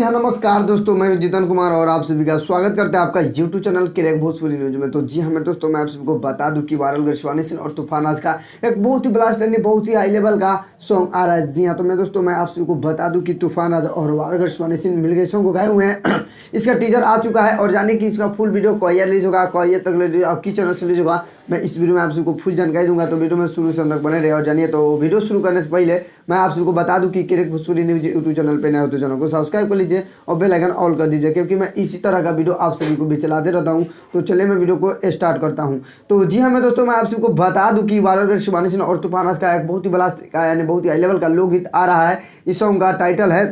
हाँ नमस्कार दोस्तों, मैं हूं जितन कुमार और आप सभी का स्वागत करते हैं आपका YouTube channel crack Bhojpuri news में। तो जी हाँ दोस्तों, मैं आप सभी को बता दूं कि वायरल शिवानी सिंह और तूफान आज का एक बहुत ही ब्लास्ट यानी बहुत ही हाई लेवल का सॉन्ग आ रहा है। जी हाँ, तो मैं आप सभी को बता दूं कि तूफान आज और वायरल शिवानी सिंह मिलकर सॉन्ग को गाए हुए हैं। इसका टीजर आ चुका है और जाने कि इसका फुल वीडियो कोई रिलीज होगा, कोई तक रिलीज और किस चैनल से रिलीज होगा, मैं इस वीडियो में आप सबको फुल जानकारी दूंगा। तो वीडियो में शुरू से अंत तक बने रहे और जानिए। तो वीडियो शुरू करने से पहले मैं आप सबको बता दूं कि crack Bhojpuri news YouTube channel पे नए हो तो चैनल को सब्सक्राइब कर लीजिए और बेल आइकन ऑल कर दीजिए, क्योंकि मैं इसी तरह का वीडियो आप सभी को भी चलाते रहता हूं। तो चलिए मैं वीडियो को स्टार्ट करता हूं। तो जी हाँ दोस्तों, मैं आप सबको बता दूं कि वायरल शिवानी सिंह और तूफान का एक बहुत ही ब्लास्ट का यानी बहुत ही हाई लेवल का लोकगीत आ रहा है। इस सॉन्ग का टाइटल है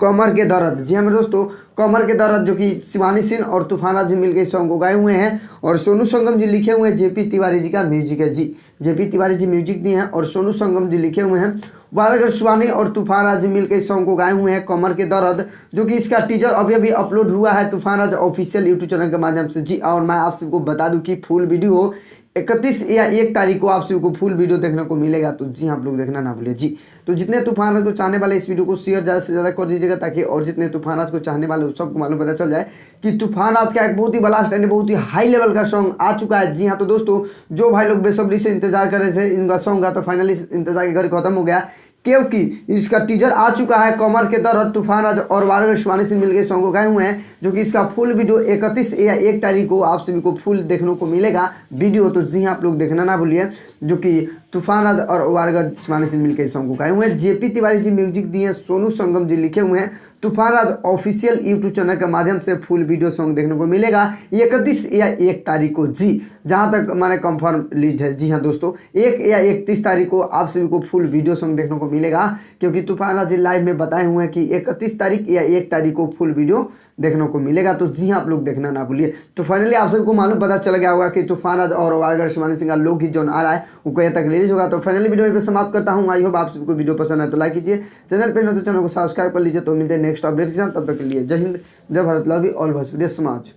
कमर के दर्द। जी हाँ मेरे दोस्तों, कमर के दर्द जो कि शिवानी सिंह और तूफान जी मिलकर इस सॉन्ग को गाए हुए हैं और सोनू संगम जी लिखे हुए हैं। जेपी तिवारी जी का म्यूजिक है। जी जेपी तिवारी जी म्यूजिक दिए हैं और सोनू संगम जी लिखे हुए हैं। वायरल शिवानी और तूफान जी मिलकर इस सॉन्ग को गाए हुए हैं कमर के दर्द, जो कि इसका टीजर अभी अभी अपलोड हुआ है तूफान ऑफिशियल यूट्यूब चैनल के माध्यम से। जी और मैं आप सबको बता दूं कि फुल वीडियो 31 या 1 तारीख को आप सभी को फुल वीडियो देखने को मिलेगा। तो जी आप लोग देखना ना भूलिए। जी तो जितने तूफान को चाहने वाले इस वीडियो को शेयर ज़्यादा से ज़्यादा कर दीजिएगा, ताकि और जितने तूफान को चाहने वाले सबको मालूम पता चल जाए कि तूफान का एक बहुत ही ब्लास्ट यानी बहुत ही हाई लेवल का सॉन्ग आ चुका है। जी हाँ तो दोस्तों, जो भाई लोग बेसब्री से इंतजार कर रहे थे इनका सॉन्ग का, तो फाइनली इंतजार के घर खत्म हो गया, क्योंकि इसका टीजर आ चुका है कमर के दर्द। तूफान और वायरल शिवानी सिंह मिलकर सॉन्ग को गाए हुए हैं, जो कि इसका फुल वीडियो 31 या 1 तारीख को आप सभी को फुल देखने को मिलेगा वीडियो। तो जी आप लोग देखना ना भूलिए, जो कि तूफान और वायरल शिवानी सिंह मिलकर सॉन्ग को गाए हुए हैं। जेपी तिवारी जी म्यूजिक दिए हैं, सोनू संगम जी लिखे हुए हैं। तूफान ऑफिशियल यूट्यूब चैनल के माध्यम से फुल वीडियो सॉन्ग देखने को मिलेगा 31 या 1 तारीख को। जी जहां तक मैंने कंफर्म लीड है। जी हाँ दोस्तों, 1 या 31 तारीख को आप सभी को फुल वीडियो सॉन्ग देखने को मिलेगा, क्योंकि तूफान जी लाइव में बताए हुए हैं कि 31 तारीख या 1 तारीख को फुल वीडियो देखने को मिलेगा। तो जी आप लोग देखना ना भूलिए। तो फाइनली आप सबको मालूम पता चल गया होगा कि तूफान और वायरल शिवानी सिंह का लोकगीत जो आ रहा है वो कहीं तक रिलीज होगा। तो फाइनली वीडियो पे समाप्त करता हूँ। आई होप आप सबको वीडियो पसंद है तो लाइक कीजिए, चैनल पे तो चैनल को सब्सक्राइब कर लीजिए। तो मिलते हैं नेक्स्ट अपडेट के साथ, तब तक के लिए जय हिंद, जय Bharat, love you all Bhojpuri समाज।